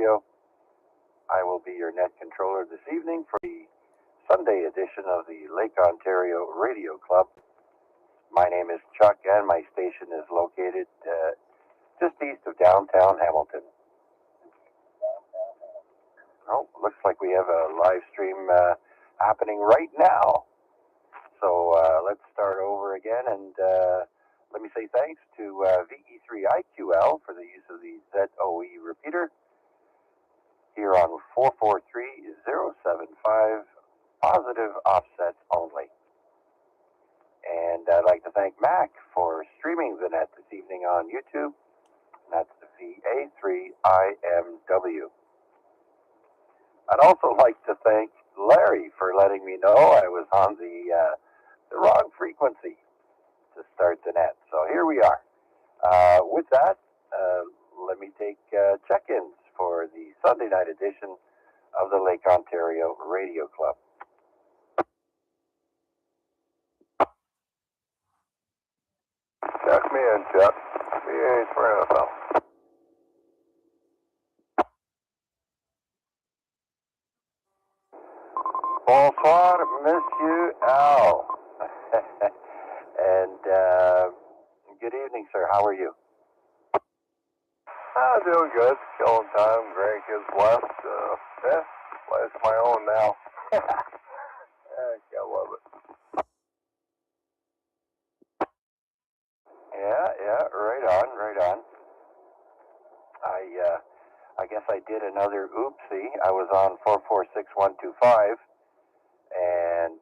Ontario. I will be your net controller this evening for the Sunday edition of the Lake Ontario Radio Club. My name is Chuck, and my station is located just east of downtown Hamilton. Oh, looks like we have a live stream happening right now. So let's start over again, and let me say thanks to VA3IMW for the use of the ZOE repeater here on 443-075, positive offsets only. And I'd like to thank Mac for streaming the net this evening on YouTube. That's the VA3IMW. I'd also like to thank Larry for letting me know I was on the wrong frequency to start the net. So here we are. With that, let me take check-ins for the Sunday night edition of the Lake Ontario Radio Club. Check me in, Chuck. VA3IMW. Bonsoir, Monsieur Al. And good evening, sir. How are you? I'm doing good. Killing time. Grandkids left. Life's my own now. I love it. Yeah, right on. I guess I did another oopsie. I was on 446125, and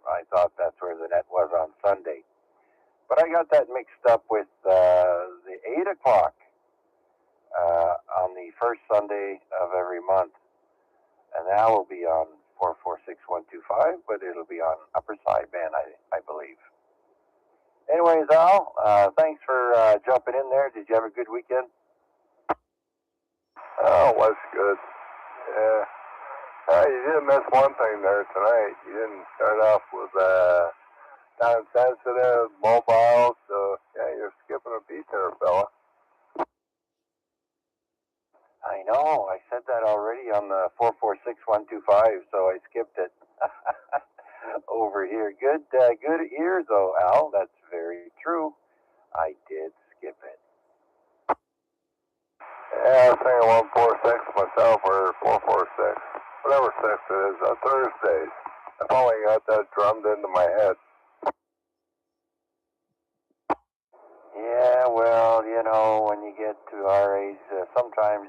I thought that's where the net was on Sunday. But I got that mixed up with the 8 o'clock on the first Sunday of every month. And that will be on 446125, but it'll be on upper sideband, I believe. Anyways, Al, thanks for jumping in there. Did you have a good weekend? Oh, it was good. Yeah. You did miss one thing there tonight. You didn't start off with time-sensitive, mobile, so yeah, you're skipping a beat there, fella. I know. I said that already on the 446125, so I skipped it over here. Good ear, though, Al. That's very true. I did skip it. Yeah, I was thinking 146 myself, or 446. Whatever 6 it is, on Thursdays. I finally got that drummed into my head. Yeah, well, you know, when you get to our age, sometimes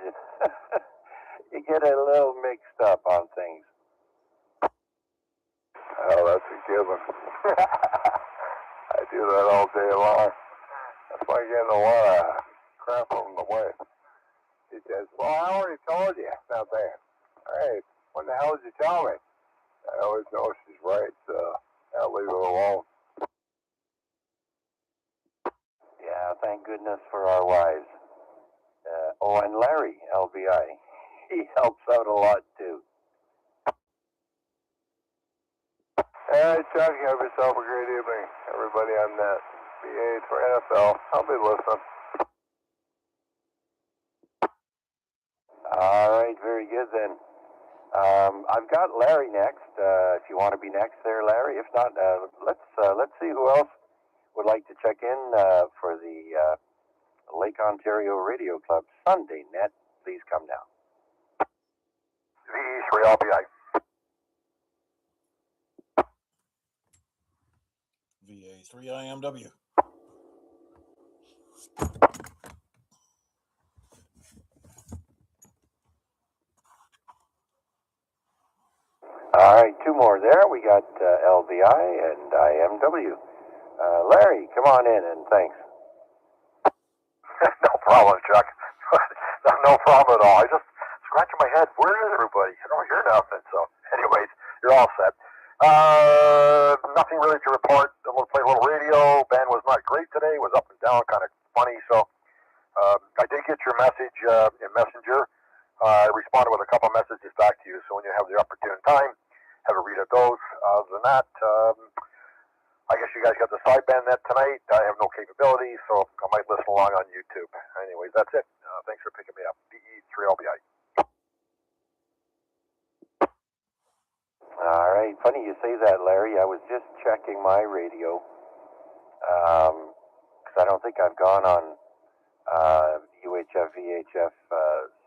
you get a little mixed up on things. Oh, that's a given. I do that all day long. That's why I get a lot of crap on the way. He says, well, I already told you. Not bad. All right, when the hell did you tell me? I always know she's right, so I'll leave her alone. Yeah, thank goodness for our wives. And Larry, LBI. He helps out a lot, too. All right, Chuck, have yourself a great evening. Everybody on that VA3IMW. I'll be listening. All right, very good then. I've got Larry next. If you want to be next there, Larry. If not, let's see who else would like to check in for the Lake Ontario Radio Club Sunday net. Please come down. VA3IMW. VA3IMW. All right, 2 more there. We got LVI and IMW. Larry, come on in, and thanks. No problem, Chuck. No problem at all. I just scratching my head. Where is everybody? I don't hear nothing. So, anyways, you're all set. Nothing really to report. I'm going to play a little radio. Band was not great today. It was up and down, kind of funny. So, I did get your message in Messenger. I responded with a couple of messages back to you. So when you have the opportune time, have a read of those. Other than that, I guess you guys got the sideband net tonight. I have no capability, so I might listen along on YouTube. Anyways, that's it. Thanks for picking me up. DE3LB. Funny you say that, Larry. I was just checking my radio because I don't think I've gone on UHF, VHF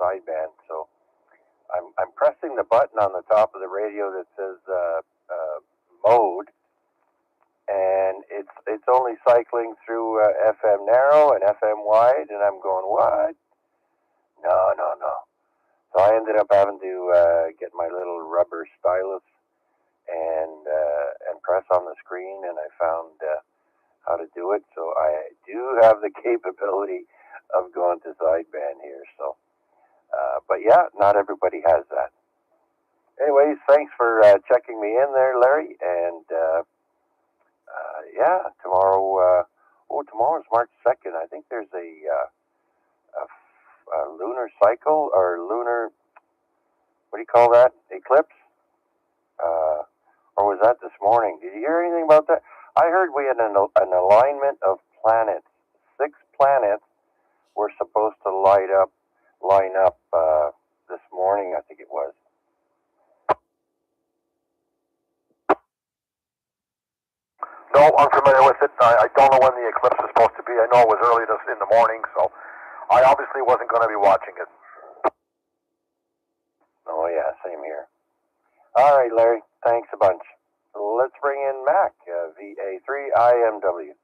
sideband. So I'm pressing the button on the top of the radio that says mode, and it's only cycling through FM narrow and FM wide, and I'm going, what? No, no, no. So I ended up having to get my little rubber stylus and press on the screen, and I found how to do it. So I do have the capability of going to sideband here. So, but yeah, not everybody has that. Anyways, thanks for checking me in there, Larry. And yeah, tomorrow. Tomorrow's March 2nd. I think there's a lunar cycle or lunar. What do you call that? Eclipse. Or was that this morning? Did you hear anything about that? I heard we had an alignment of planets. 6 planets were supposed to line up this morning, I think it was. No, I'm familiar with it. I don't know when the eclipse is supposed to be. I know it was early in the morning, so I obviously wasn't going to be watching it. Oh, yeah, same here. All right, Larry, thanks a bunch. Let's bring in Mac, VA3IMW.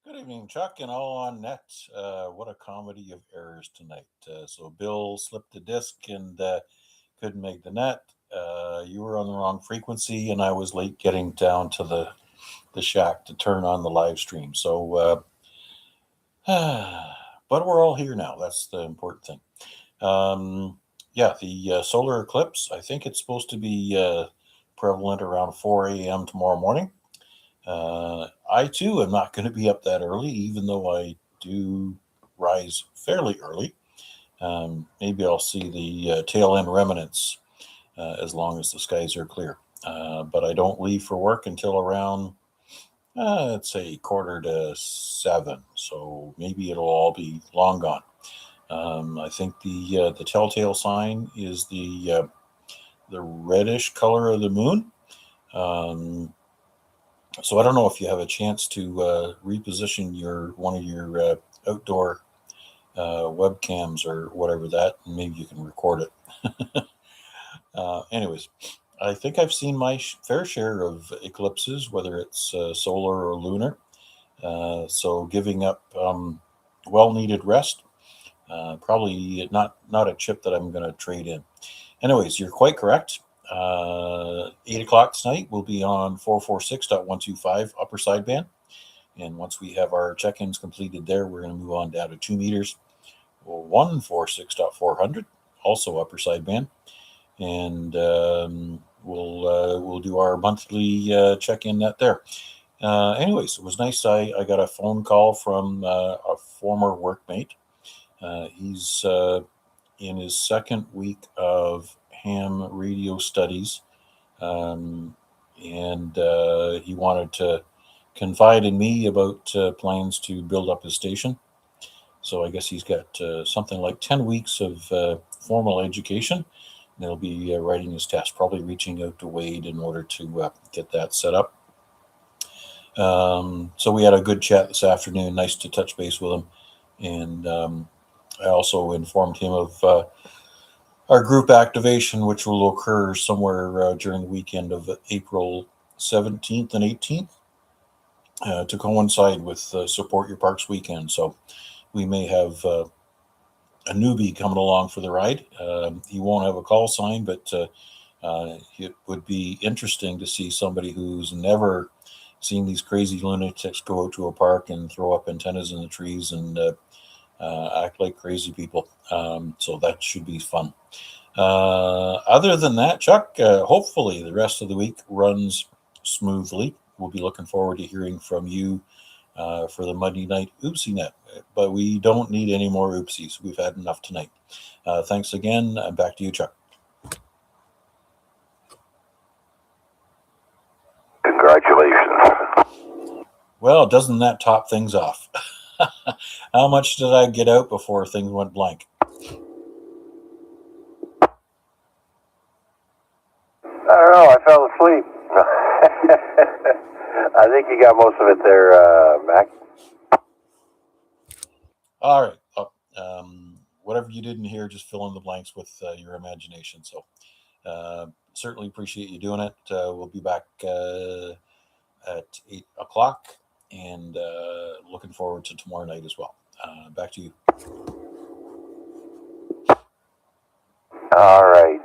Good evening, Chuck, and all on net. What a comedy of errors tonight. So Bill slipped a disc and couldn't make the net. You were on the wrong frequency, and I was late getting down to the shack to turn on the live stream. So, but we're all here now. That's the important thing. Yeah, the solar eclipse, I think it's supposed to be prevalent around 4 a.m. tomorrow morning. I, too, am not going to be up that early, even though I do rise fairly early. Maybe I'll see the tail end remnants as long as the skies are clear. But I don't leave for work until around, let's say, 6:45. So maybe it'll all be long gone. I think the telltale sign is the reddish color of the moon. So I don't know if you have a chance to reposition one of your outdoor webcams or whatever that, and maybe you can record it. Anyways, I think I've seen my fair share of eclipses, whether it's solar or lunar. So giving up well-needed rest. Probably not a chip that I'm going to trade in. Anyways, you're quite correct. 8 o'clock tonight, we'll be on 446.125 upper sideband. And once we have our check-ins completed there, we're going to move on down to 2 meters, 146.400, also upper sideband. And we'll do our monthly check-in net there. Anyways, it was nice. I got a phone call from a former workmate. He's in his second week of ham radio studies, and he wanted to confide in me about plans to build up his station. So I guess he's got something like 10 weeks of formal education, and he'll be writing his test, probably reaching out to Wade in order to get that set up. So we had a good chat this afternoon. Nice to touch base with him. And I also informed him of our group activation, which will occur somewhere during the weekend of April 17th and 18th to coincide with Support Your Parks weekend. So we may have a newbie coming along for the ride. He won't have a call sign, but it would be interesting to see somebody who's never seen these crazy lunatics go out to a park and throw up antennas in the trees and act like crazy people. So that should be fun. Other than that, Chuck, hopefully the rest of the week runs smoothly. We'll be looking forward to hearing from you for the Monday night oopsie net. But we don't need any more oopsies. We've had enough tonight. Thanks again. Back to you, Chuck. Congratulations. Well, doesn't that top things off? How much did I get out before things went blank? don't know. I fell asleep. I think you got most of it there, Mac. All right. Whatever you didn't hear, just fill in the blanks with your imagination. So certainly appreciate you doing it. We'll be back at 8 o'clock, and looking forward to tomorrow night as well. Back to you. All right.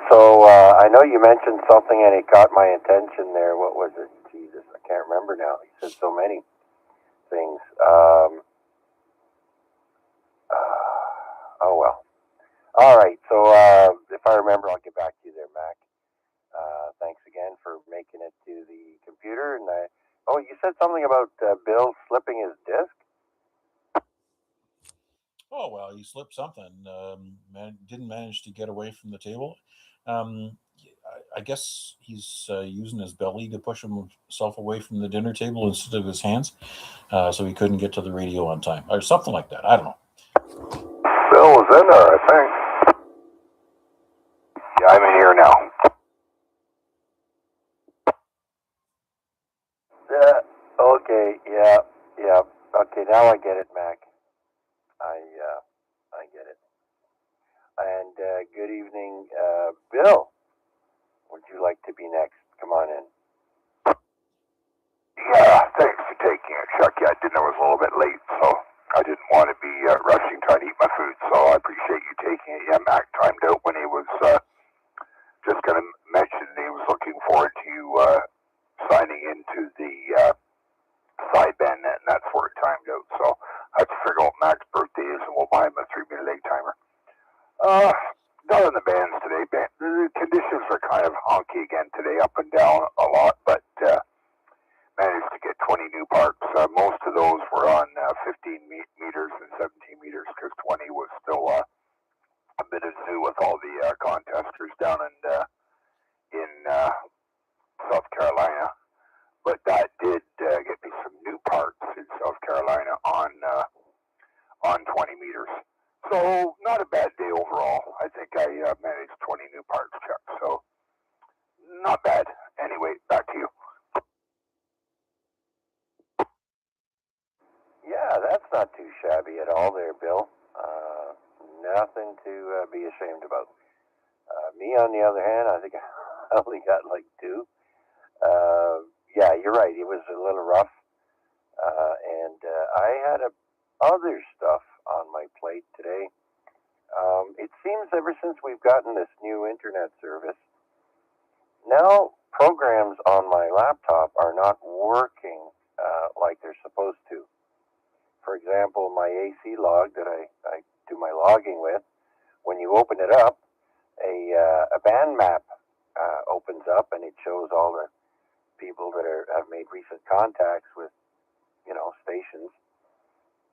So I know you mentioned something and it caught my attention there. What was it? Jesus, I can't remember now. You said so many things. Oh, well. All right. So if I remember, I'll get back to you there, Mac. Thanks again for making it to the computer. And you said something about Bill slipping his disc? Oh, well, he slipped something. Didn't manage to get away from the table. I guess he's using his belly to push himself away from the dinner table instead of his hands, so he couldn't get to the radio on time, or something like that. I don't know. Bill was in there, I think. Yeah, I'm in here now. Okay. Yeah. Okay, now I get it, Mac. I get it. And good evening, Bill. Would you like to be next? Come on in. Yeah, thanks for taking it, Chuck. Yeah, dinner was a little bit late, so I didn't want to be rushing trying to eat my food, so I appreciate you taking it. Yeah, Mac timed out when he was just going to mention he was looking forward to signing into the sideband net, and that's where it timed out. So I have to figure out Mac's birthday is, and we'll buy him a 3-minute egg timer. Not in the bands today. The conditions are kind of honky again today, up and down a lot, but managed to get 20 new parks. Most of those were on 15 meters and 17 meters, because 20 was still a bit of zoo with all the contesters down in South Carolina. But that did get me some new parks in South Carolina on 20 meters. So not a bad day overall. I think I managed 20 new parks, Chuck. So not bad. Anyway, back to you. Yeah, that's not too shabby at all there, Bill. Nothing to be ashamed about. Me, on the other hand, I think I only got like 2. Yeah, you're right. It was a little rough. And I had other stuff on my plate today. It seems ever since we've gotten this new internet service, now programs on my laptop are not working like they're supposed to. For example, my AC log that I do my logging with, when you open it up, a band map opens up and it shows all the people that have made recent contacts with, stations,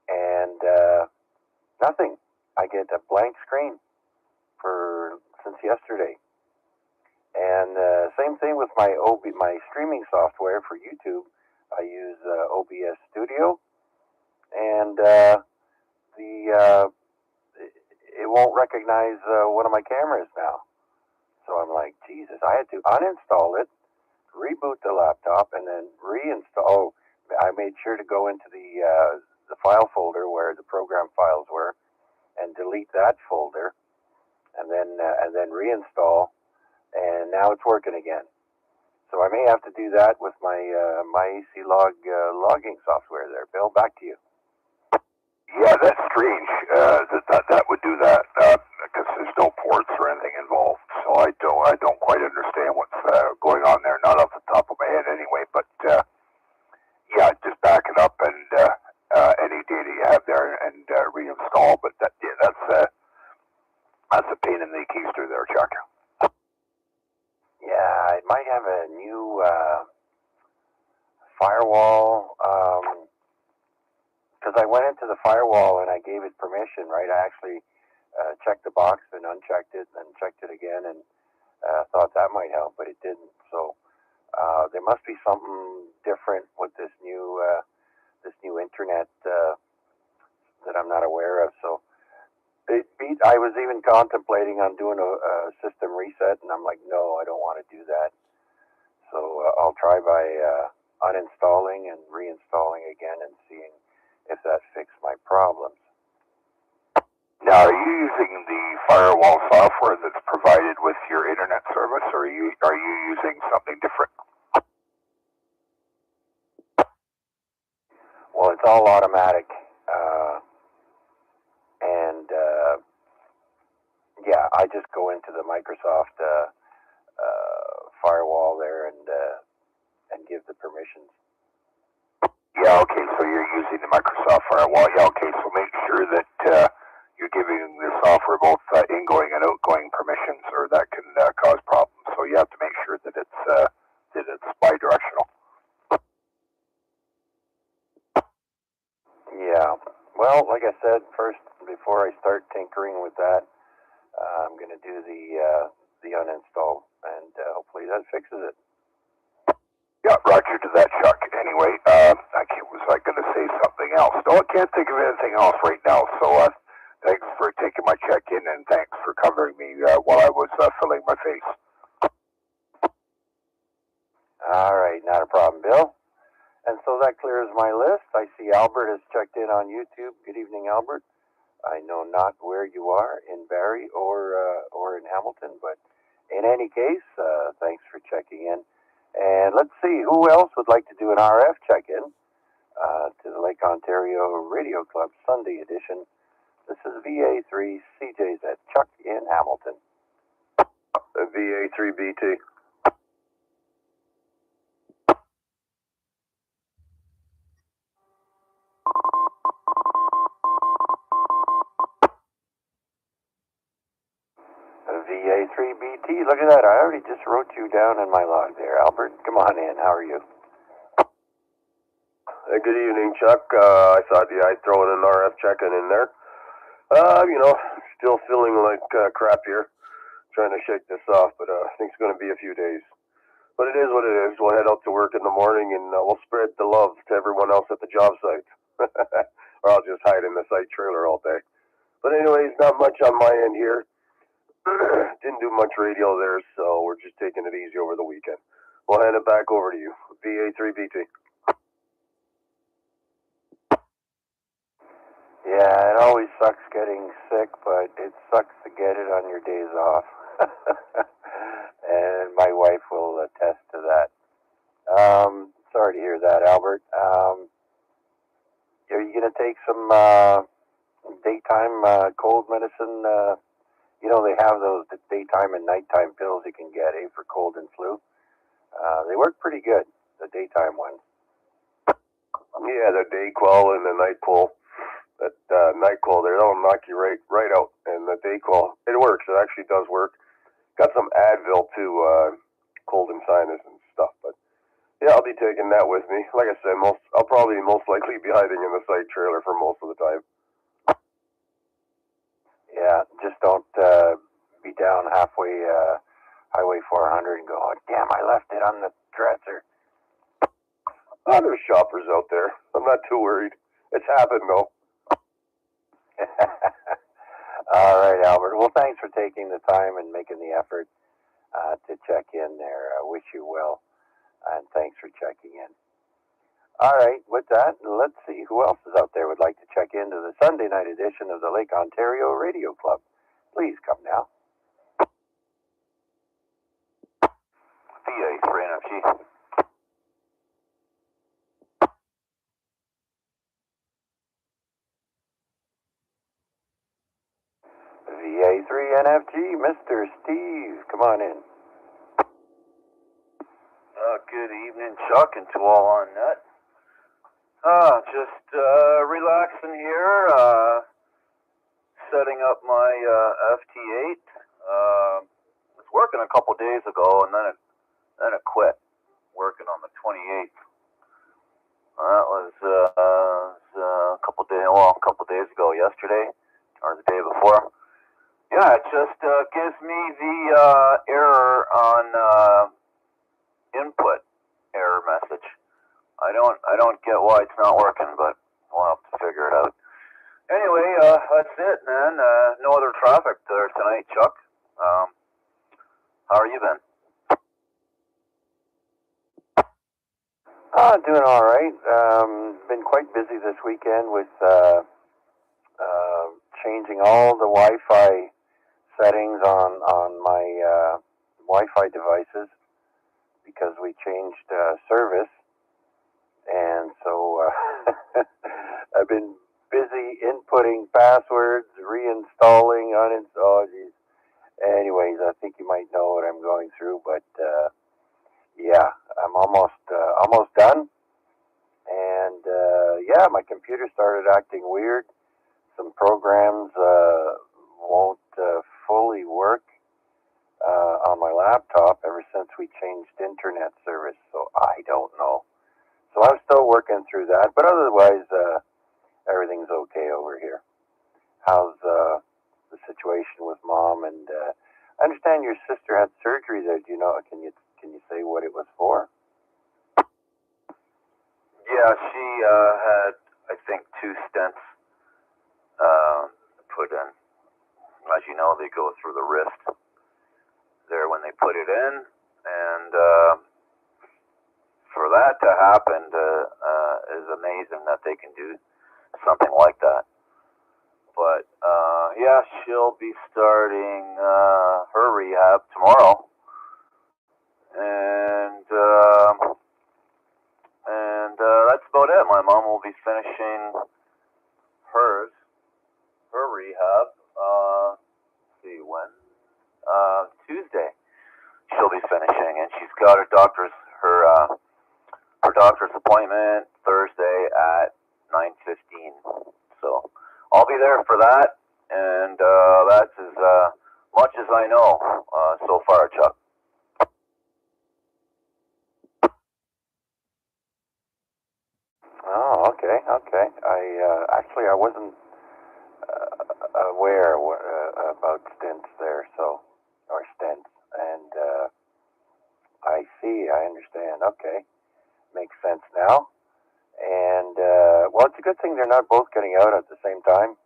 and nothing. I get a blank screen since yesterday. And same thing with my streaming software for YouTube. I use OBS Studio, and it won't recognize one of my cameras now. So I'm like, Jesus! I had to uninstall it, reboot the laptop, and then reinstall. Oh, I made sure to go into the file folder where the program files were, and delete that folder, and then reinstall, and now it's working again. So I may have to do that with my AC log logging software there. Bill, back to you. Yeah, that's strange. That would do that because there's no ports or anything involved. So I don't quite understand what's going on there. Not off the top of my head, anyway. But yeah, just back it up and any data you have there and reinstall. But that's a pain in the keister there, Chuck. Yeah, I might have a new firewall. Because I went into the firewall and I gave it permission, right? I actually checked the box and unchecked it and checked it again and thought that might help, but it didn't. So there must be something different with this new internet that I'm not aware of. So be sweet. I was even contemplating on doing a system reset, and I'm like, no, I don't want to do that. So I'll try by uninstalling and reinstalling again and seeing if that fixed my problems. Now, are you using the firewall software that's provided with your internet service, or are you using something different? Well, it's all automatic, and yeah, I just go into the Microsoft firewall there and give the permissions. Yeah, okay, so you're using the Microsoft firewall. Yeah, okay, so make sure that you're giving the software both ingoing and outgoing permissions, or that can cause problems. So you have to make sure that it's bi-directional. Yeah. Well, like I said, first, before I start tinkering with that, I'm going to do the uninstall, and hopefully that fixes it. Yeah, roger to that, Chuck. Anyway, was I going to say something else? No, I can't think of anything else right now. So thanks for taking my check-in, and thanks for covering me while I was filling my face. All right, not a problem, Bill. And so that clears my list. I see Albert has checked in on YouTube. Good evening, Albert. I know not where you are, in Barrie or in Hamilton, but in any case, thanks for checking in. And let's see, who else would like to do an RF check-in to the Lake Ontario Radio Club Sunday edition. This is VA3 CJ's at Chuck in Hamilton. VA3BT. VA3BT, look at that. I already just wrote you down in my log there, Albert. Come on in. How are you? Good evening, Chuck. I thought I'd throw in an RF check-in in there. Still feeling like crap here. Trying to shake this off, but I think it's going to be a few days. But it is what it is. We'll head out to work in the morning, and we'll spread the love to everyone else at the job site. Or I'll just hide in the site trailer all day. But anyways, not much on my end here. Didn't do much radio there, so we're just taking it easy over the weekend. We'll hand it back over to you. VA3BT. Yeah, it always sucks getting sick, but it sucks to get it on your days off. And my wife will attest to that. Sorry to hear that, Albert. Are you going to take some daytime cold medicine? They have those daytime and nighttime pills you can get for cold and flu. They work pretty good, the daytime ones. Yeah, the Dayquil and the NyQuil. That NyQuil there, that'll knock you right out. And the Dayquil, it works. It actually does work. Got some Advil too, cold and sinus and stuff. But yeah, I'll be taking that with me. Like I said, I'll probably most likely be hiding in the site trailer for most of the time. Yeah, just don't be down halfway Highway 400 and go, oh, damn, I left it on the dresser. Oh, there's shoppers out there. I'm not too worried. It's happened though. All right, Albert. Well, thanks for taking the time and making the effort to check in there. I wish you well, and thanks for checking in. All right, with that, let's see who else is out there would like to check into the Sunday night edition of the Lake Ontario Radio Club. Please come now. VA3IMW. VA3NFG, Mr. Steve, come on in. Good evening, Chuck, and to all on net. Just relaxing here, setting up my FT8. Was working a couple days ago, and then it quit. Working on the 28th. That was a couple days ago. Yesterday or the day before. Yeah, it just gives me the error on input error message. I don't get why it's not working, but we'll have to figure it out. Anyway, that's it, man. No other traffic there tonight, Chuck. How are you been? Doing all right. Been quite busy this weekend with changing all the Wi-Fi settings on my Wi-Fi devices because we changed service, and so I've been busy inputting passwords, reinstalling, uninstalling. Anyways, I think you might know what I'm going through, but yeah, I'm almost done. And yeah, my computer started acting weird. Some programs won't fully work on my laptop ever since we changed internet service. So I don't know. So I'm still working through that, but otherwise everything's okay over here. How's the situation with Mom? And I understand your sister had surgery there. Do you know? Can you say what it was for? Yeah, she had, I think, 2 stents put in. As you know, they go through the wrist there when they put it in, and for that to happen is amazing that they can do something like that. But yeah, she'll be starting her rehab tomorrow, and that's about it. My mom will be finishing her rehab. See when? Tuesday. She'll be finishing, and she's got her doctor's appointment Thursday at 9:15. So I'll be there for that, and that's as much as I know so far, Chuck. Oh, okay. I wasn't aware about stints there, or stents, and I see. I understand. Okay, makes sense now. And well, it's a good thing they're not both getting out at the same time.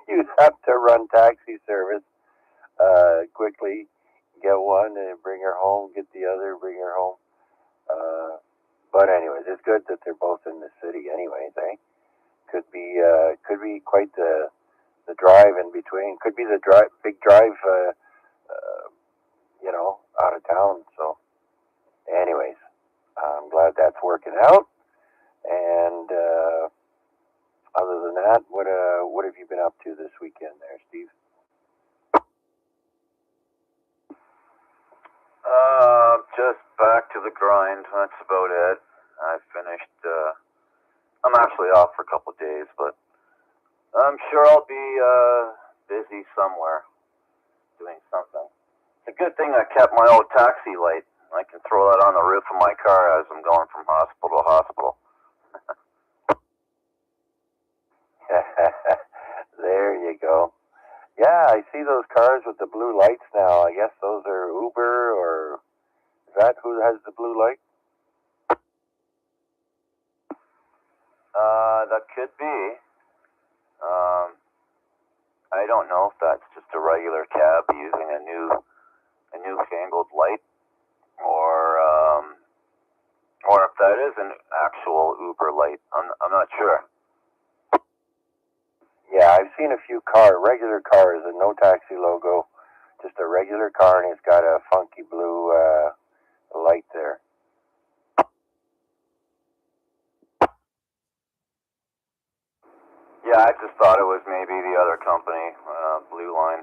You have to run taxi service quickly, get one and bring her home, get the other, bring her home. But anyways, it's good that they're both in the city. Anyways, eh? Could be quite the drive in between. Could be the big drive, out of town. So, anyways, I'm glad that's working out. And other than that, what have you been up to this weekend, there, Steve? Just back to the grind. That's about it. I finished. I'm actually off for a couple of days, but I'm sure I'll be busy somewhere doing something. It's a good thing I kept my old taxi light. I can throw that on the roof of my car as I'm going from hospital to hospital. There you go. Yeah, I see those cars with the blue lights now. I guess those are Uber, or is that who has the blue light? That could be. I don't know if that's just a regular cab using a newfangled light, or if that is an actual Uber light. I'm not sure. Yeah, I've seen a few regular cars, and no taxi logo, just a regular car, and it's got a funky blue light there. Yeah, I just thought it was maybe the other company, Blue Line.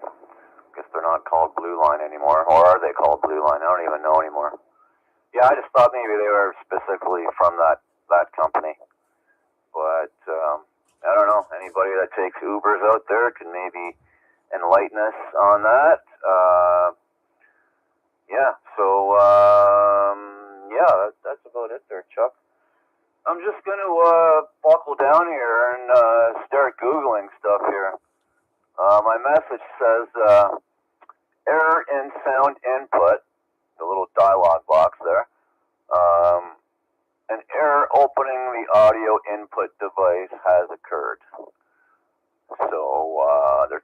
Guess they're not called Blue Line anymore, or are they called Blue Line? I don't even know anymore. Yeah, I just thought maybe they were specifically from that company. But I don't know. Anybody that takes Ubers out there can maybe enlighten us on that. Yeah. So yeah, that's about it there, Chuck. I'm just going to buckle down here and start Googling stuff here. My message says error in sound input, the little dialog box there. An error opening the audio input device has occurred.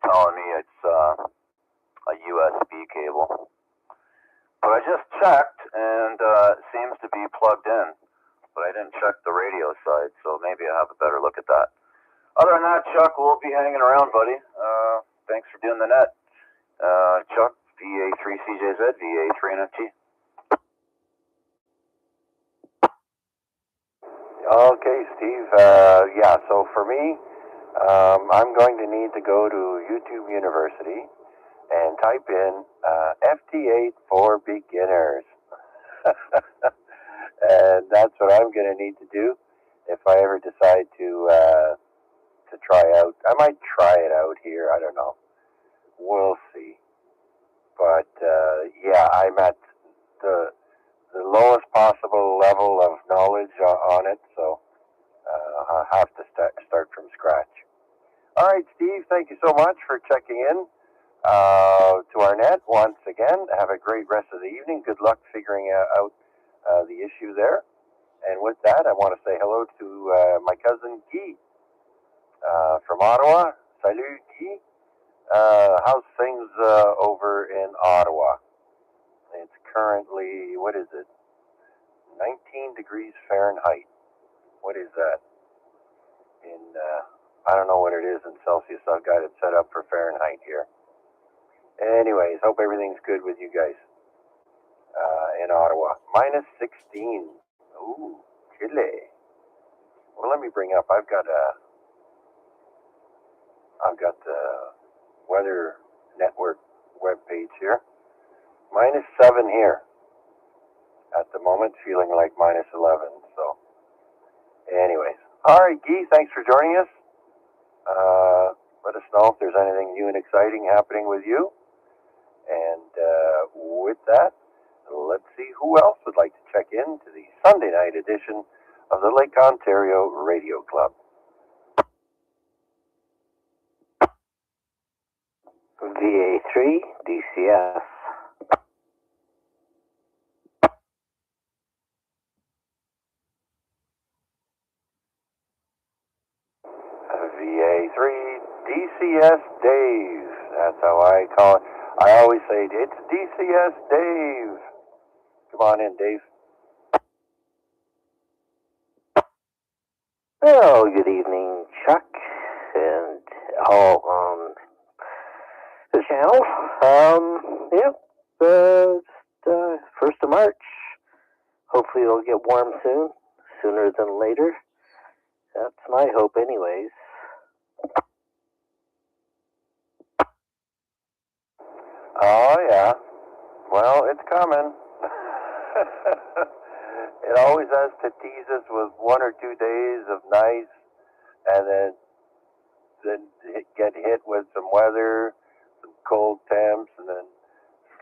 they're telling me it's a USB cable. But I just checked, and it seems to be plugged in. But I didn't check the radio side, so maybe I have a better look at that. Other than that, Chuck, we'll be hanging around, buddy. Thanks for doing the net. Chuck, VA3CJZ, VA3IMW. Okay, Steve. Yeah, so for me, I'm going to need to go to YouTube University and type in FT8 for beginners. And that's what I'm going to need to do if I ever decide to try out. I might try it out here. I don't know. We'll see. But yeah, I'm at the lowest possible level of knowledge on it, so I'll have to start from scratch. All right, Steve, thank you so much for checking in to our net once again. Have a great rest of the evening. Good luck figuring out the issue there. And with that, I want to say hello to my cousin Guy from Ottawa. Salut, Guy. How's things over in Ottawa? It's currently, what is it? 19 degrees Fahrenheit. What is that? In, I don't know what it is in Celsius. I've got it set up for Fahrenheit here. Anyways, hope everything's good with you guys in Ottawa. Minus 16. Ooh, chilly. Well, let me bring up, I've got the Weather Network webpage here. Minus 7 here at the moment, feeling like minus 11. So, anyways. All right, Guy, thanks for joining us. Let us know if there's anything new and exciting happening with you. And with that, let's see who else would like to check in to the Sunday night edition of the Lake Ontario Radio Club. VA3 DCS. VA3 DCS Dave. That's how I call it. I always say, it's DCS Dave. Come on in, Dave. Oh, good evening, Chuck, and all on the channel. Just 1st of March. Hopefully it'll get warm soon, sooner than later. That's my hope anyways. Oh, yeah. Well, it's coming. It always has to tease us with 1 or 2 days of nice, and then get hit with some weather, some cold temps, and then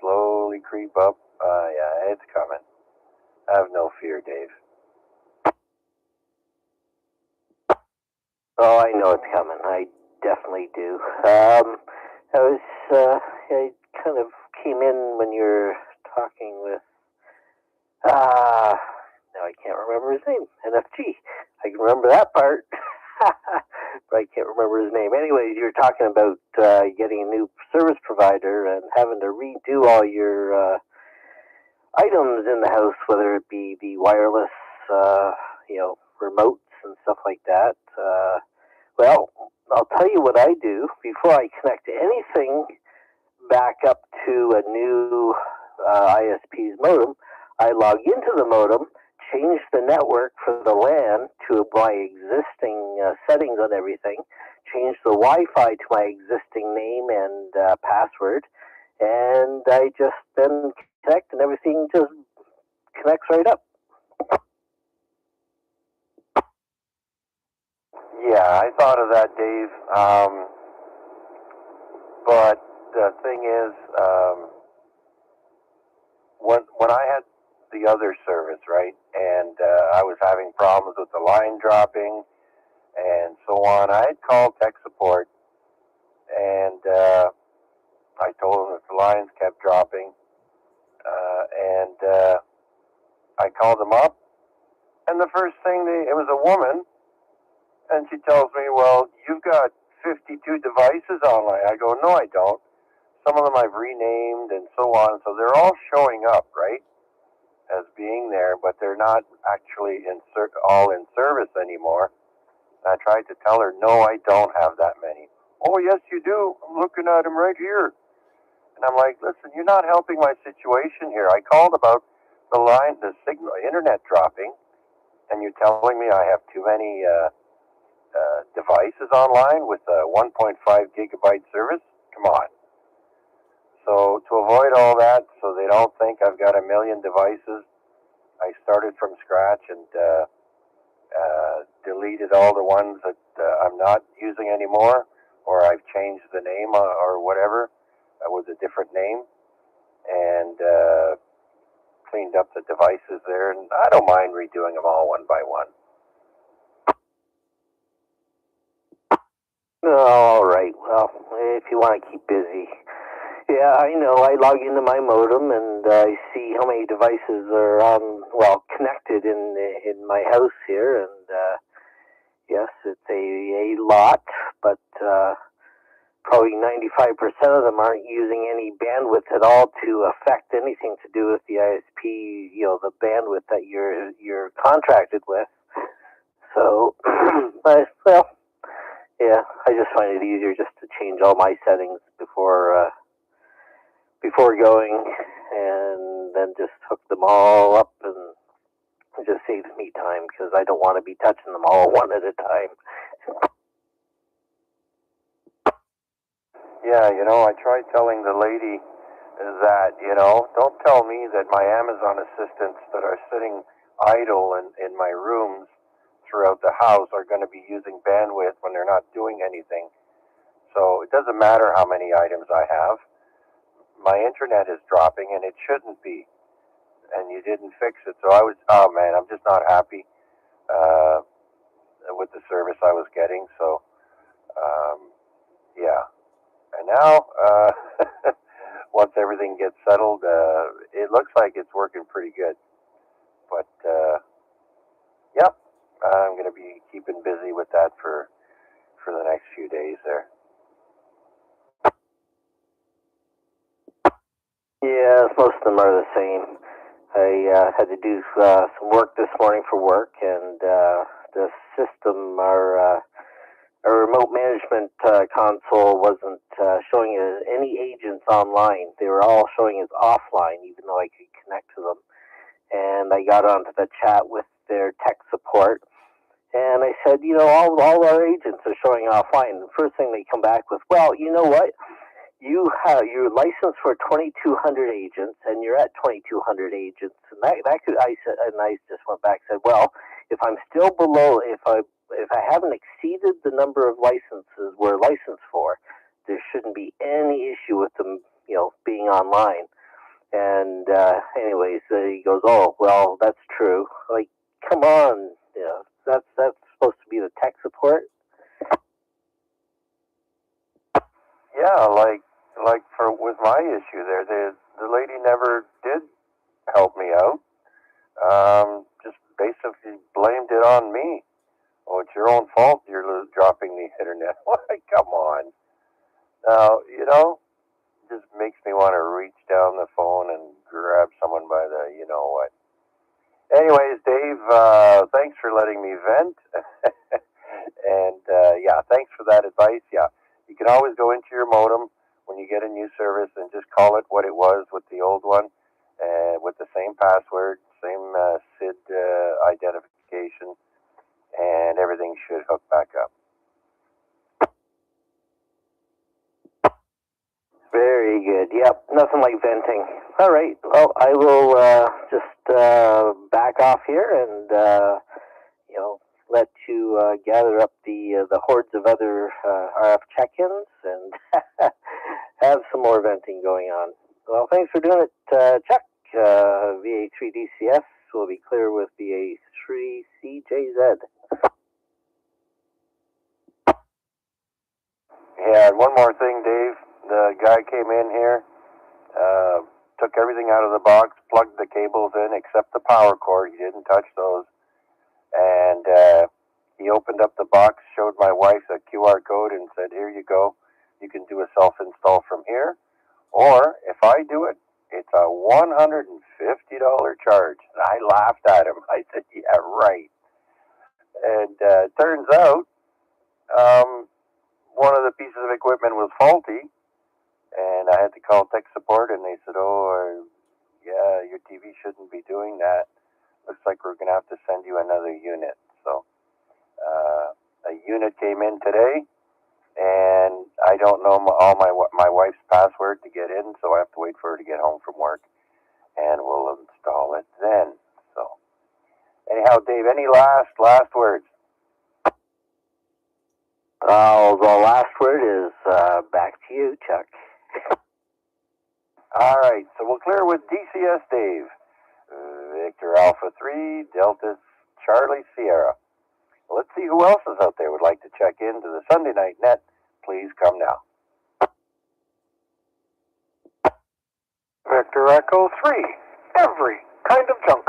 slowly creep up. Yeah, it's coming. Have no fear, Dave. Oh, I know it's coming. I definitely do. I kind of came in when you were talking with, now I can't remember his name, NFG. I can remember that part, but I can't remember his name. Anyways, you were talking about getting a new service provider and having to redo all your items in the house, whether it be the wireless, remotes and stuff like that. Well, I'll tell you what I do before I connect anything back up to a new ISP's modem. I log into the modem, change the network for the LAN to my existing settings on everything, change the Wi-Fi to my existing name and password, and I just then connect and everything just connects right up. Yeah, I thought of that, Dave. But the thing is, when I had the other service, right, and I was having problems with the line dropping and so on, I had called tech support, and I told them that the lines kept dropping, and I called them up, and the first thing it was a woman, and she tells me, well, you've got 52 devices online. I go, no, I don't. Some of them I've renamed and so on. So they're all showing up, right, as being there, but they're not actually all in service anymore. And I tried to tell her, no, I don't have that many. Oh, yes, you do. I'm looking at them right here. And I'm like, listen, you're not helping my situation here. I called about the signal, internet dropping, and you're telling me I have too many devices online with a 1.5 gigabyte service? Come on. So to avoid all that, so they don't think I've got a million devices, I started from scratch and deleted all the ones that I'm not using anymore, or I've changed the name or whatever with a different name, and cleaned up the devices there. And I don't mind redoing them all one by one. All right. Well, if you want to keep busy. Yeah, I know. I log into my modem and I see how many devices are connected in my house here, and yes, it's a lot, but probably 95% of them aren't using any bandwidth at all to affect anything to do with the ISP, the bandwidth that you're contracted with. So, but, well, yeah, I just find it easier just to change all my settings before going, and then just hook them all up, and it just saves me time because I don't want to be touching them all one at a time. Yeah, I tried telling the lady that, don't tell me that my Amazon assistants that are sitting idle in my rooms throughout the house are going to be using bandwidth when they're not doing anything. So it doesn't matter how many items I have. My internet is dropping, and it shouldn't be. And you didn't fix it. So I'm just not happy with the service I was getting. So, yeah. And now, once everything gets settled, it looks like it's working pretty good. But, yep, I'm going to be keeping busy with that for the next few days there. Yes, most of them are the same. I had to do some work this morning for work, and the system, our remote management console wasn't showing any agents online. They were all showing as offline, even though I could connect to them. And I got onto the chat with their tech support, and I said, all our agents are showing offline. The first thing they come back with, well, you know what? You're licensed for 2,200 agents, and you're at 2,200 agents, and that could. I said, and I just went back and said, well, if I'm still below, if I haven't exceeded the number of licenses we're licensed for, there shouldn't be any issue with them, being online. And anyways, he goes, oh, well, that's true. Like, come on, that's supposed to be the tech support. Yeah, like with my issue there, the lady never did help me out. Just basically blamed it on me. Oh, it's your own fault you're dropping the internet. Like, come on. Now, just makes me want to reach down the phone and grab someone by the what. Anyways, Dave, thanks for letting me vent. And yeah, thanks for that advice. Yeah, you can always go into your modem when you get a new service and just call it what it was with the old one, with the same password, same SID identification, and everything should hook back up. Very good. Yep, nothing like venting. All right. Well, I will just back off here and let you gather up the hordes of other RF check-ins and have some more venting going on. Well, thanks for doing it, Chuck. VA3DCS will be clear with VA3CJZ. Yeah, and one more thing, Dave. The guy came in here, took everything out of the box, plugged the cables in except the power cord. He didn't touch those. And he He opened up the box, showed my wife the QR code, and said, "Here you go. You can do a self-install from here. Or if I do it, it's a $150 charge." And I laughed at him. I said, "Yeah, right." And turns out one of the pieces of equipment was faulty, and I had to call tech support, and they said, "Oh, yeah, your TV shouldn't be doing that. Looks like we're going to have to send you another unit." So a unit came in today, and I don't know my wife's password to get in, so I have to wait for her to get home from work, and we'll install it then. So anyhow, Dave, any last words? The last word is back to you, Chuck. All right, so we'll clear with DCS Dave. Victor Alpha 3, Delta Charlie Sierra. Let's see who else is out there would like to check into the Sunday Night Net. Please come now. Victor Echo 3, every kind of junk.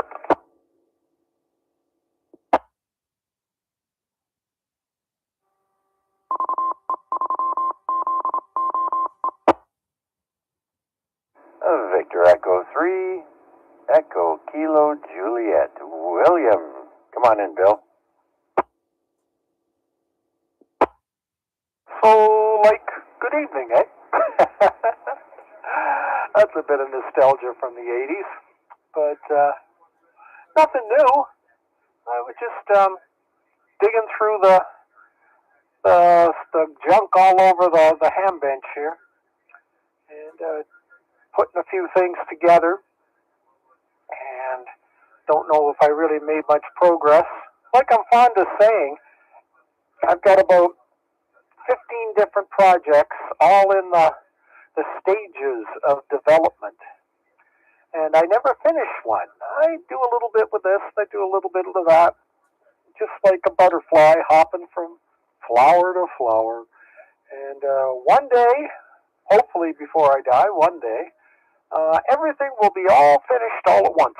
Victor Echo 3, Echo Kilo Juliet. William. Come on in, Bill. So, good evening, eh? That's a bit of nostalgia from the 80s, but nothing new. I was just digging through the junk all over the ham bench here, and putting a few things together, and don't know if I really made much progress. Like I'm fond of saying, I've got about 15 different projects, all in the stages of development. And I never finish one. I do a little bit with this, I do a little bit of that, just like a butterfly hopping from flower to flower. And one day, hopefully before I die, one day, everything will be all finished all at once.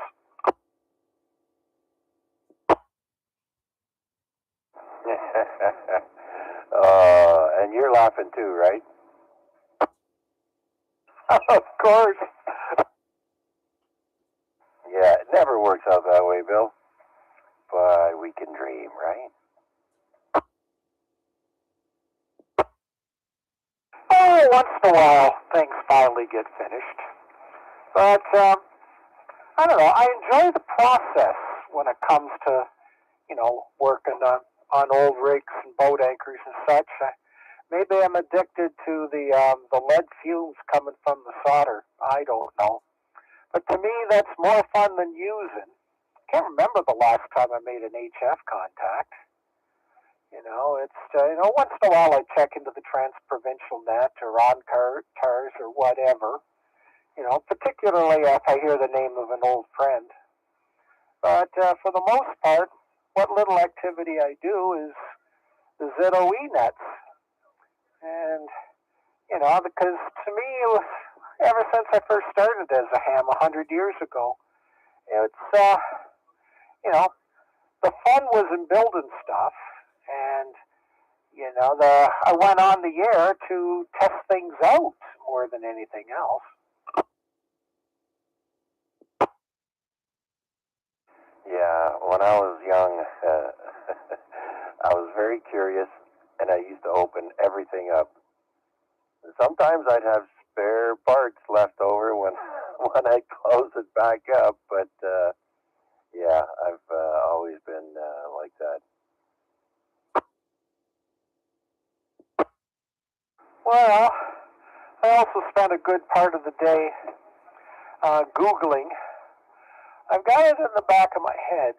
And you're laughing too, right? Of course. Yeah, it never works out that way, Bill. But we can dream, right? Oh, once in a while, things finally get finished. But, I don't know, I enjoy the process when it comes to, working on old rigs and boat anchors and such. Maybe I'm addicted to the lead fumes coming from the solder. I don't know. But to me, that's more fun than using. Can't remember the last time I made an HF contact. It's, once in a while I check into the Transprovincial Net or on cars or whatever. Particularly if I hear the name of an old friend. But for the most part, what little activity I do is the ZOE nets. And, because to me, ever since I first started as a ham 100 years ago, it's, the fun was in building stuff. And, I went on the air to test things out more than anything else. Yeah, when I was young, I was very curious, and I used to open everything up. And sometimes I'd have spare parts left over when I close it back up, but yeah, I've always been like that. Well, I also spent a good part of the day Googling. I've got it in the back of my head.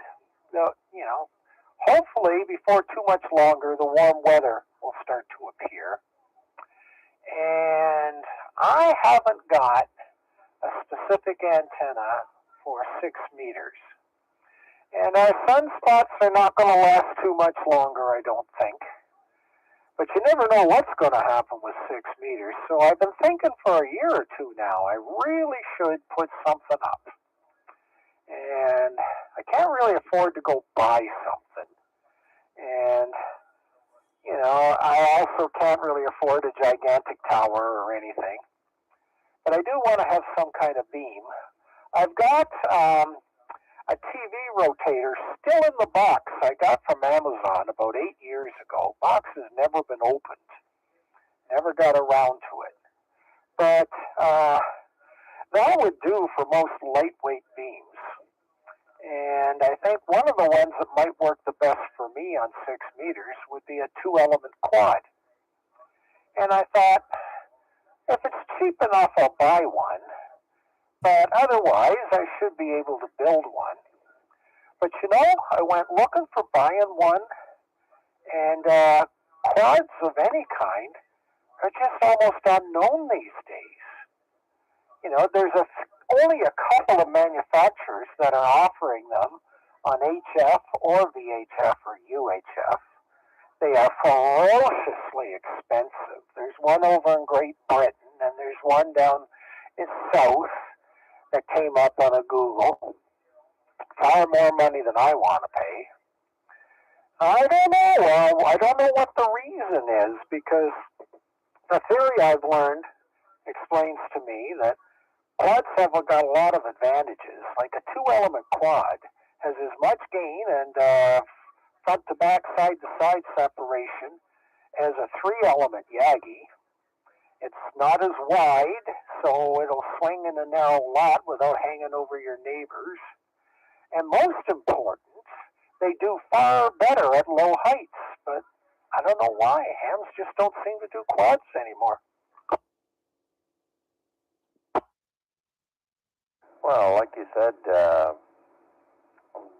Hopefully before too much longer, the warm weather will start to appear. And I haven't got a specific antenna for 6 meters. And our sunspots are not going to last too much longer, I don't think. But you never know what's going to happen with 6 meters. So I've been thinking for a year or two now, I really should put something up. And I can't really afford to go buy something. And, I also can't really afford a gigantic tower or anything. But I do want to have some kind of beam. I've got a TV rotator still in the box I got from Amazon about 8 years ago. Box has never been opened. Never got around to it. But that would do for most lightweight beams. And I think one of the ones that might work the best for me on 6 meters would be a 2-element quad. And I thought, if it's cheap enough, I'll buy one. But otherwise, I should be able to build one. But I went looking for buying one, and quads of any kind are just almost unknown these days. There's only a couple of manufacturers that are offering them on HF or VHF or UHF. They are ferociously expensive. There's one over in Great Britain, and there's one down in South that came up on a Google. Far more money than I want to pay. I don't know. I don't know what the reason is, because the theory I've learned explains to me that quads have got a lot of advantages. Like a 2-element quad has as much gain and front to back, side to side separation as a 3-element Yagi. It's not as wide, so it'll swing in a narrow lot without hanging over your neighbors. And most important, they do far better at low heights. But I don't know why. Hams just don't seem to do quads anymore. Well, like you said,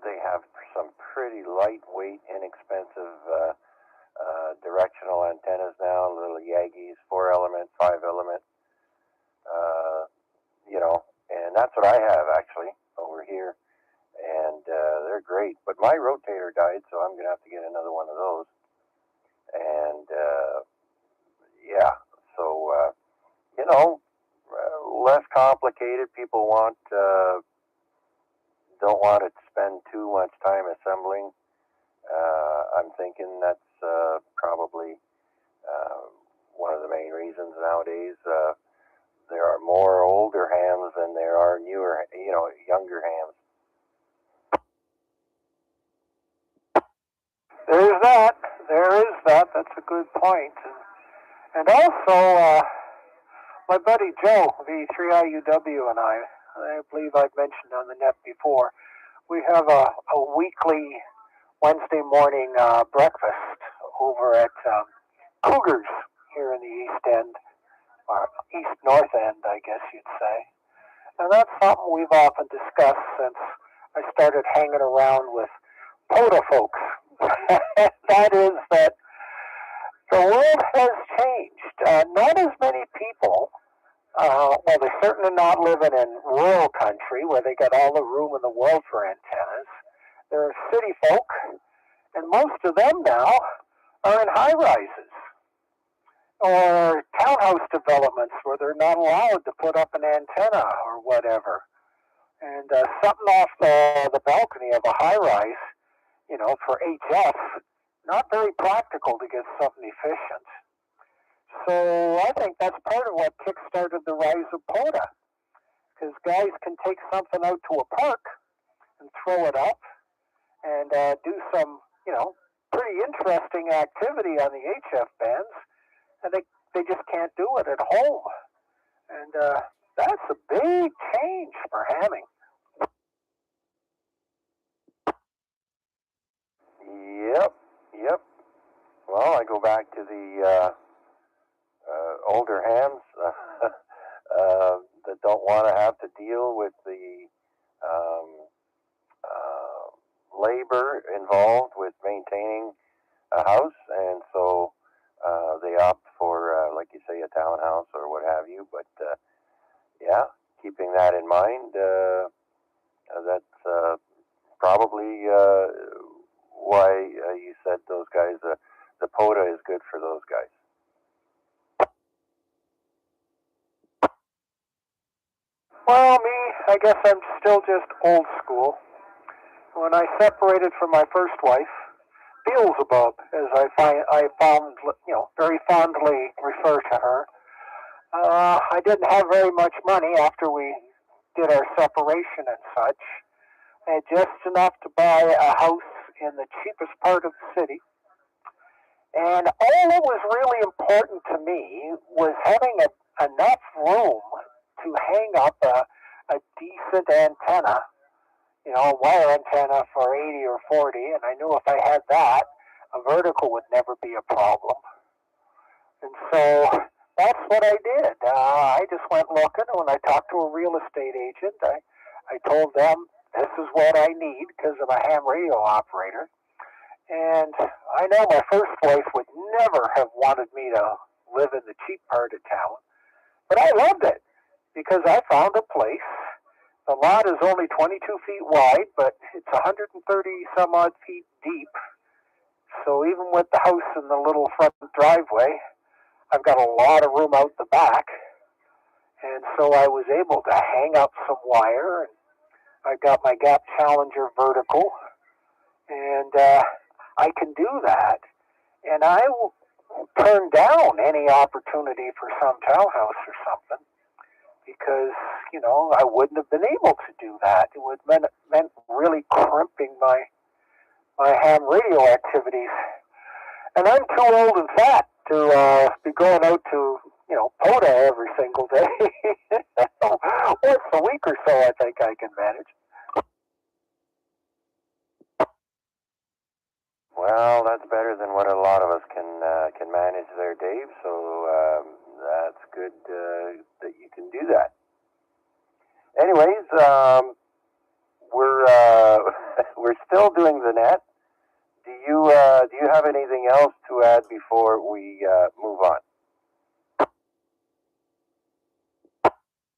they have some pretty lightweight, inexpensive directional antennas now, little Yagis, 4-element, 5-element, and that's what I have actually over here, and they're great. But my rotator died, so I'm going to have to get another one of those. And so less complicated. People don't want to spend too much time assembling. I'm thinking that's probably one of the main reasons nowadays. There are more older hams than there are newer, younger hams. There is that. That's a good point. And also, my buddy Joe, VA3IMW, and I believe I've mentioned on the net before, we have a weekly Wednesday morning breakfast over at Cougars here in the East End, or East North End, I guess you'd say. And that's something we've often discussed since I started hanging around with POTA folks. That is that the world has changed. Not as many people, they're certainly not living in rural country where they got all the room in the world for antennas. They're city folk, and most of them now are in high-rises or townhouse developments where they're not allowed to put up an antenna or whatever. And something off the balcony of a high-rise, for HF, not very practical to get something efficient. So I think that's part of what kick-started the rise of POTA, because guys can take something out to a park and throw it up and do some, pretty interesting activity on the HF bands, and they just can't do it at home. And that's a big change for hamming. Yep. Well, I go back to the older hams that don't want to have to deal with the labor involved with maintaining a house, and so they opt for, like you say, a townhouse or what have you. But keeping that in mind, that's probably why you said those guys, the POTA is good for those guys. Well, me, I guess I'm still just old school. When I separated from my first wife, Beelzebub, as I found, very fondly refer to her. I didn't have very much money after we did our separation and such. I had just enough to buy a house in the cheapest part of the city. And all that was really important to me was having enough room to hang up a decent antenna, a wire antenna for 80 or 40, and I knew if I had that, a vertical would never be a problem. And so that's what I did. I just went looking, and when I talked to a real estate agent, I told them this is what I need because I'm a ham radio operator. And I know my first wife would never have wanted me to live in the cheap part of town, but I loved it because I found a place. The lot is only 22 feet wide, but it's 130 some odd feet deep. So even with the house and the little front driveway, I've got a lot of room out the back. And so I was able to hang up some wire, and I got my Gap Challenger vertical, and I can do that. And I will turn down any opportunity for some townhouse or something because, I wouldn't have been able to do that. It would have meant really crimping my ham radio activities. And I'm too old and fat to be going out to, POTA every single day. Once a week or so, I think I can manage. Well, that's better than what a lot of us can manage there, Dave. So that's good that you can do that. Anyways, we're still doing the net. Do you have anything else to add before we move on?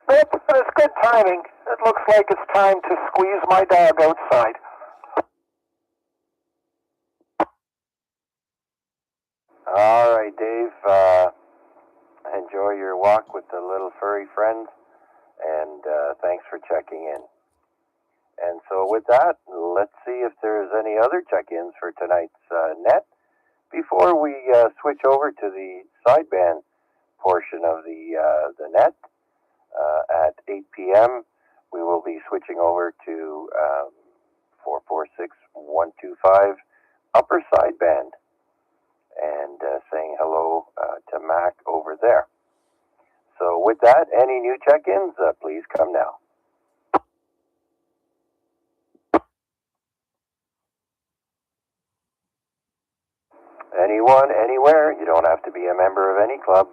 It's good timing. It looks like it's time to squeeze my dog outside. All right, Dave. Enjoy your walk with the little furry friends, and thanks for checking in. And so with that, let's see if there's any other check-ins for tonight's net before we switch over to the sideband portion of the net. At 8 p.m., we will be switching over to 446-125 upper sideband and saying hello to Mac over there. So with that, any new check-ins, please come now. Anyone, anywhere, you don't have to be a member of any club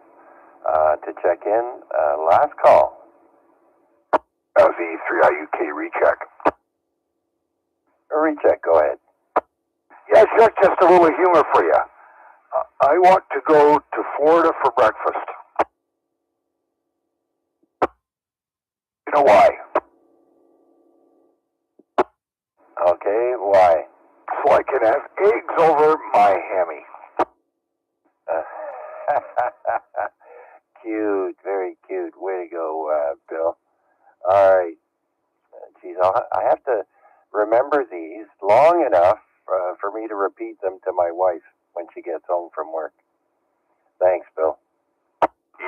to check in. Last call. VA3IMW recheck. A recheck, go ahead. Yeah, just a little humor for you. I want to go to Florida for breakfast. You know why? Okay, why? So I can have eggs over my hammy. Cute, very cute. Way to go, Bill. All right. Geez, I have to remember these long enough for me to repeat them to my wife when she gets home from work. Thanks, Bill.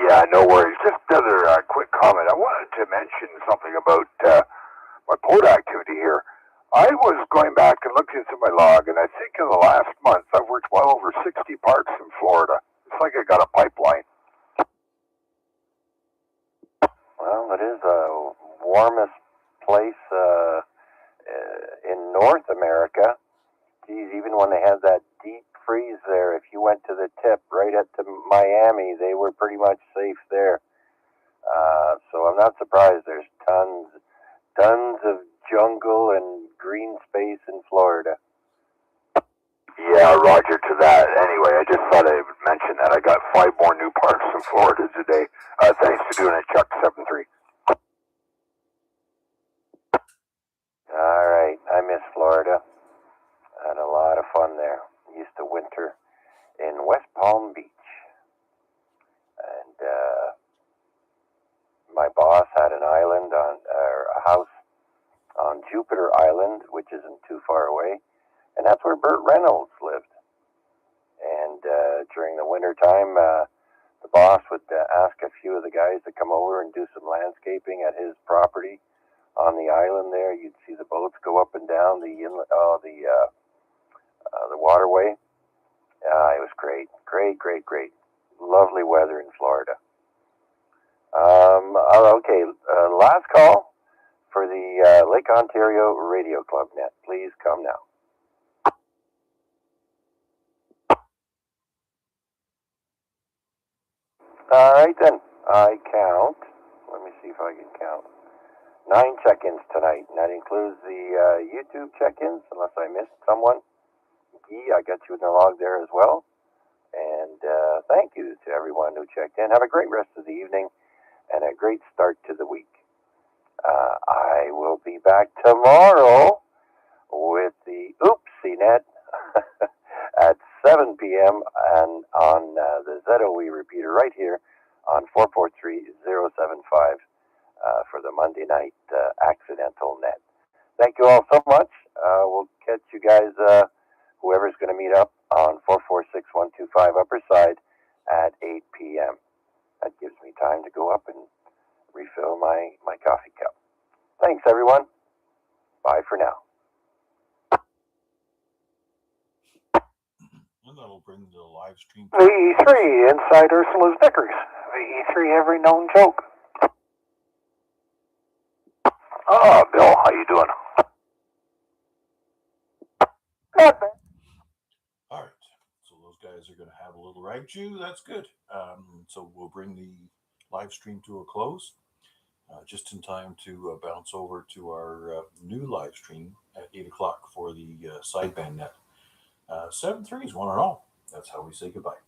Yeah, no worries. Just another quick comment. I wanted to mention something about my POTA activity here. I was going back and looking into my log, and I think in the last month I've worked well over 60 parks in Florida. It's like I got a pipeline. Well, it is the warmest place in North America. Geez, even when they had that deep freeze there, if you went to the tip right up to Miami, they were pretty much safe there. So I'm not surprised there's tons of jungle and green space in Florida. Yeah, roger to that. Anyway, I just thought I would mention that. I got 5 more new parks in Florida today. Thanks for doing it, Chuck 73. All right, I miss Florida. I had a lot of fun there. Used to winter in West Palm Beach. And my boss had an island a house on Jupiter Island, which isn't too far away. And that's where Burt Reynolds lived. during the winter time, the boss would ask a few of the guys to come over and do some landscaping at his property on the island there. You'd see the boats go up and down the inlet, the waterway. It was great. Lovely weather in Florida. Okay, last call for the Lake Ontario Radio Club net. Please come now. All right then, I count. Let me see if I can count. 9 check-ins tonight, and that includes the YouTube check-ins, unless I missed someone. Guy, I got you in the log there as well. And thank you to everyone who checked in. Have a great rest of the evening and a great start to the week. I will be back tomorrow with the Oopsie Net at 7 p.m. and on the ZOE repeater right here on 443-075 for the Monday night accidental net. Thank you all so much. We'll catch you guys, whoever's going to meet up on 446125 Upper Side at 8 p.m. That gives me time to go up and refill my coffee cup. Thanks, everyone. Bye for now. And that'll bring the live stream. VE3 inside Ursula's Vickers. VE3 every known joke. Oh, Bill, how you doing? Not bad. All right. So those guys are going to have a little raichu. That's good. So we'll bring the live stream to a close. Just in time to bounce over to our new live stream at 8 o'clock for the sideband net. 7-3 is 1-0. That's how we say goodbye.